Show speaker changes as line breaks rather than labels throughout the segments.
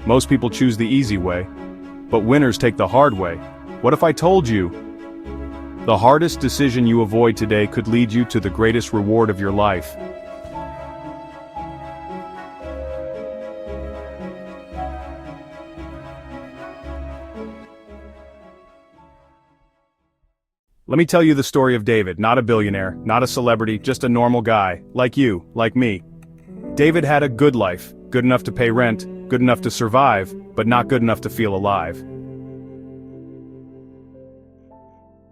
Most people choose the easy way, but winners take the hard way. What if I told you? The hardest decision you avoid today could lead you to the greatest reward of your life. Let me tell you the story of David, not a billionaire, not a celebrity, just a normal guy, like you, like me. David had a good life, good enough to pay rent, good enough to survive, but not good enough to feel alive.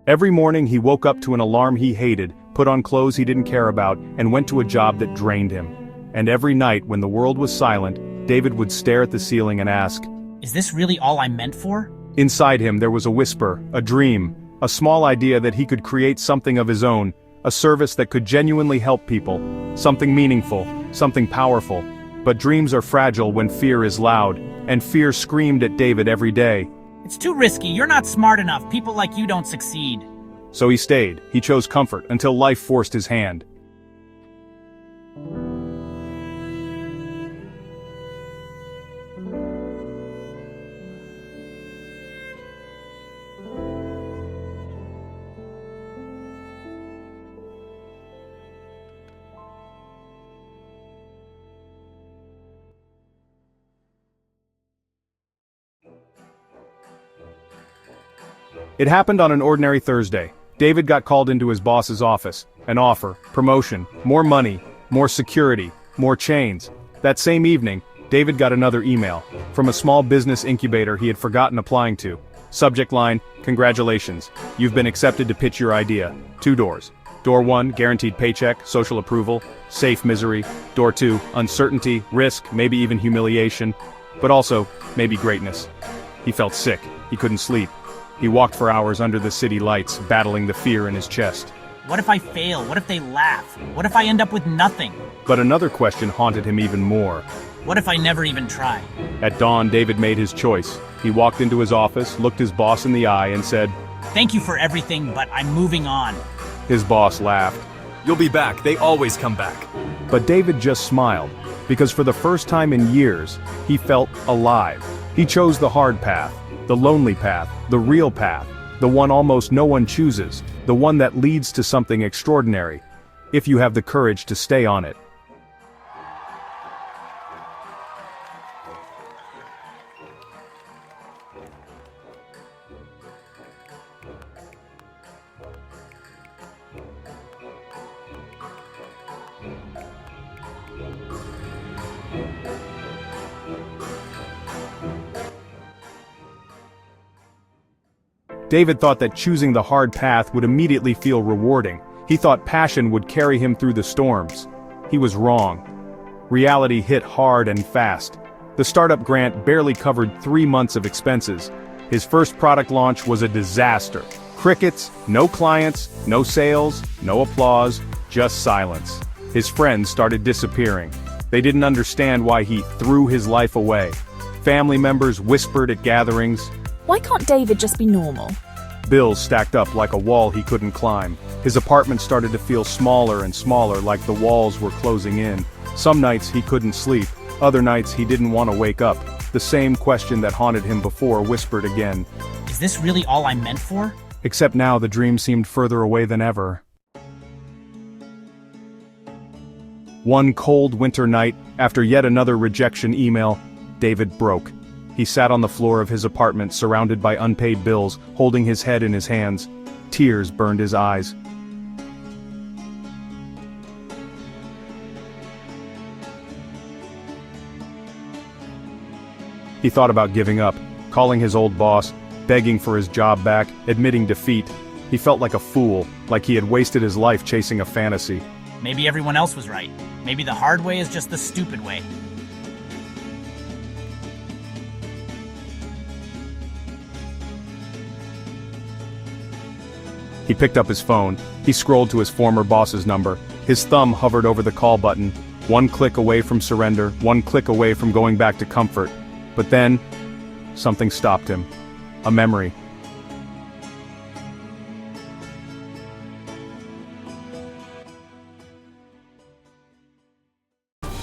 Every morning he woke up to an alarm he hated, put on clothes he didn't care about, and went to a job that drained him. And every night when the world was silent, David would stare at the ceiling and ask,
"Is this really all I'm meant for?"
Inside him there was a whisper, a dream, a small idea that he could create something of his own, a service that could genuinely help people, something meaningful, something powerful. But dreams are fragile when fear is loud, and fear screamed at David every day.
"It's too risky, you're not smart enough, people like you don't succeed."
So he stayed, he chose comfort, until life forced his hand. It happened on an ordinary Thursday. David got called into his boss's office. An offer, promotion, more money, more security, more chains. That same evening, David got another email from a small business incubator he had forgotten applying to. Subject line, "Congratulations. You've been accepted to pitch your idea." 2 doors. Door 1, guaranteed paycheck, social approval, safe misery. Door 2, uncertainty, risk, maybe even humiliation, but also, maybe greatness. He felt sick. He couldn't sleep. He walked for hours under the city lights, battling the fear in his chest.
What if I fail? What if they laugh? What if I end up with nothing?
But another question haunted him even more.
What if I never even try?
At dawn, David made his choice. He walked into his office, looked his boss in the eye, and said,
"Thank you for everything, but I'm moving on."
His boss laughed.
"You'll be back, they always come back."
But David just smiled, because for the first time in years, he felt alive. He chose the hard path, the lonely path, the real path, the one almost no one chooses, the one that leads to something extraordinary, if you have the courage to stay on it. David thought that choosing the hard path would immediately feel rewarding. He thought passion would carry him through the storms. He was wrong. Reality hit hard and fast. The startup grant barely covered 3 months of expenses. His first product launch was a disaster. Crickets, no clients, no sales, no applause, just silence. His friends started disappearing. They didn't understand why he threw his life away. Family members whispered at gatherings,
"Why can't David just be normal?"
Bills stacked up like a wall he couldn't climb. His apartment started to feel smaller and smaller, like the walls were closing in. Some nights he couldn't sleep, other nights he didn't want to wake up. The same question that haunted him before whispered again.
"Is this really all I'm meant for?"
Except now the dream seemed further away than ever. One cold winter night, after yet another rejection email, David broke. He sat on the floor of his apartment surrounded by unpaid bills, holding his head in his hands. Tears burned his eyes. He thought about giving up, calling his old boss, begging for his job back, admitting defeat. He felt like a fool, like he had wasted his life chasing a fantasy.
Maybe everyone else was right. Maybe the hard way is just the stupid way.
He picked up his phone. He scrolled to his former boss's number. His thumb hovered over the call button, 1 click away from surrender, 1 click away from going back to comfort. But then, something stopped him. A memory.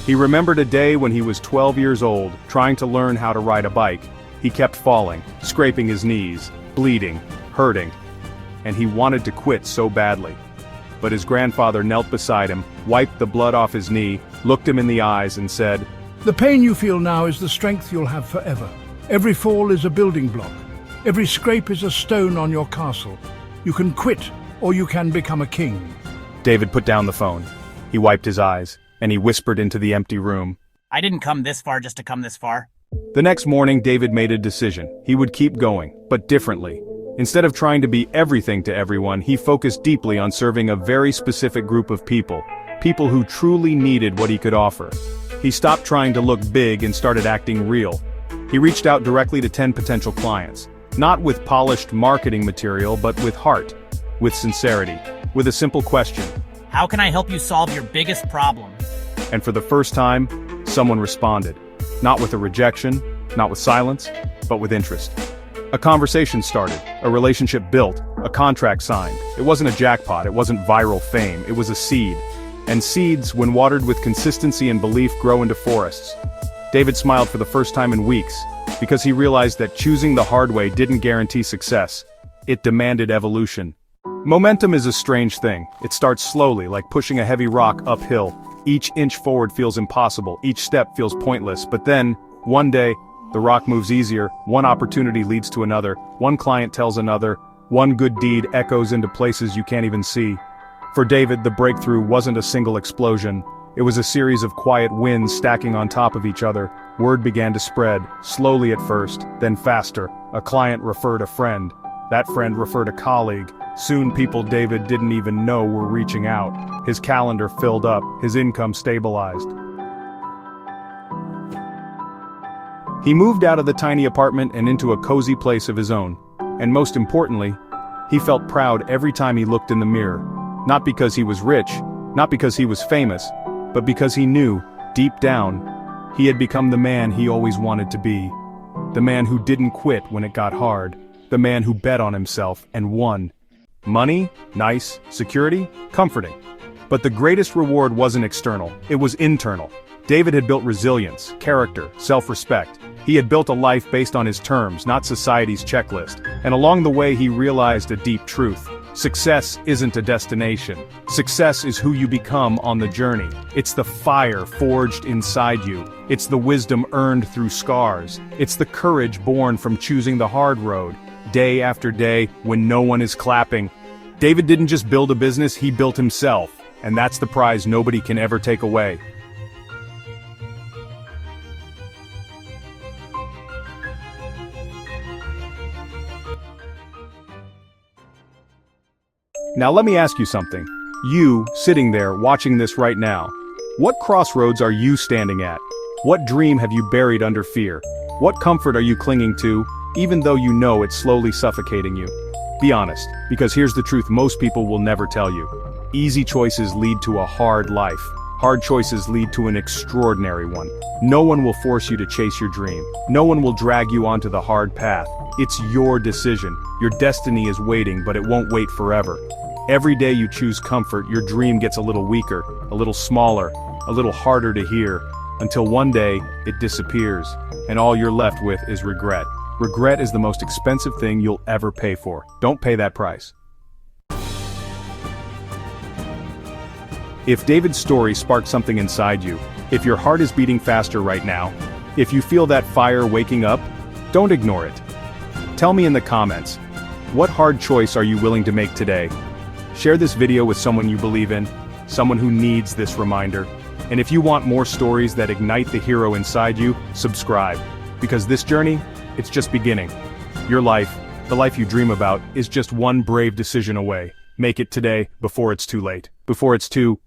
He remembered a day when he was 12 years old, trying to learn how to ride a bike. He kept falling, scraping his knees, bleeding, hurting, and he wanted to quit so badly. But his grandfather knelt beside him, wiped the blood off his knee, looked him in the eyes and said,
"The pain you feel now is the strength you'll have forever. Every fall is a building block. Every scrape is a stone on your castle. You can quit, or you can become a king."
David put down the phone. He wiped his eyes, and he whispered into the empty room.
I didn't come this far just to come this far.
The next morning, David made a decision. He would keep going, but differently. Instead of trying to be everything to everyone, he focused deeply on serving a very specific group of people who truly needed what he could offer. He stopped trying to look big and started acting real. He reached out directly to 10 potential clients, not with polished marketing material, but with heart, with sincerity, with a simple question.
How can I help you solve your biggest problem?
And for the first time, someone responded. Not with a rejection, not with silence, but with interest. A conversation started, a relationship built, a contract signed. It wasn't a jackpot, it wasn't viral fame, it was a seed. And seeds, when watered with consistency and belief, grow into forests. David smiled for the first time in weeks, because he realized that choosing the hard way didn't guarantee success. It demanded evolution. Momentum is a strange thing. It starts slowly, like pushing a heavy rock uphill. Each inch forward feels impossible, each step feels pointless, but then, one day, the rock moves easier, one opportunity leads to another, one client tells another, one good deed echoes into places you can't even see. For David, the breakthrough wasn't a single explosion. It was a series of quiet wins stacking on top of each other. Word began to spread, slowly at first, then faster. A client referred a friend. That friend referred a colleague. Soon people David didn't even know were reaching out. His calendar filled up, his income stabilized. He moved out of the tiny apartment and into a cozy place of his own. And most importantly, he felt proud every time he looked in the mirror. Not because he was rich, not because he was famous, but because he knew, deep down, he had become the man he always wanted to be. The man who didn't quit when it got hard. The man who bet on himself and won. Money, nice. Security, comforting. But the greatest reward wasn't external, it was internal. David had built resilience, character, self-respect. He had built a life based on his terms, not society's checklist. And along the way he realized a deep truth. Success isn't a destination. Success is who you become on the journey. It's the fire forged inside you. It's the wisdom earned through scars. It's the courage born from choosing the hard road, day after day, when no one is clapping. David didn't just build a business, he built himself. And that's the prize nobody can ever take away. Now let me ask you something. You, sitting there, watching this right now. What crossroads are you standing at? What dream have you buried under fear? What comfort are you clinging to, even though you know it's slowly suffocating you? Be honest, because here's the truth most people will never tell you. Easy choices lead to a hard life. Hard choices lead to an extraordinary one. No one will force you to chase your dream. No one will drag you onto the hard path. It's your decision. Your destiny is waiting, but it won't wait forever. Every day you choose comfort, your dream gets a little weaker, a little smaller, a little harder to hear, until one day, it disappears, and all you're left with is regret. Regret is the most expensive thing you'll ever pay for. Don't pay that price. If David's story sparked something inside you, if your heart is beating faster right now, if you feel that fire waking up, don't ignore it. Tell me in the comments, what hard choice are you willing to make today? Share this video with someone you believe in, someone who needs this reminder. And if you want more stories that ignite the hero inside you, subscribe. Because this journey, it's just beginning. Your life, the life you dream about, is just one brave decision away. Make it today, before it's too late. Before it's too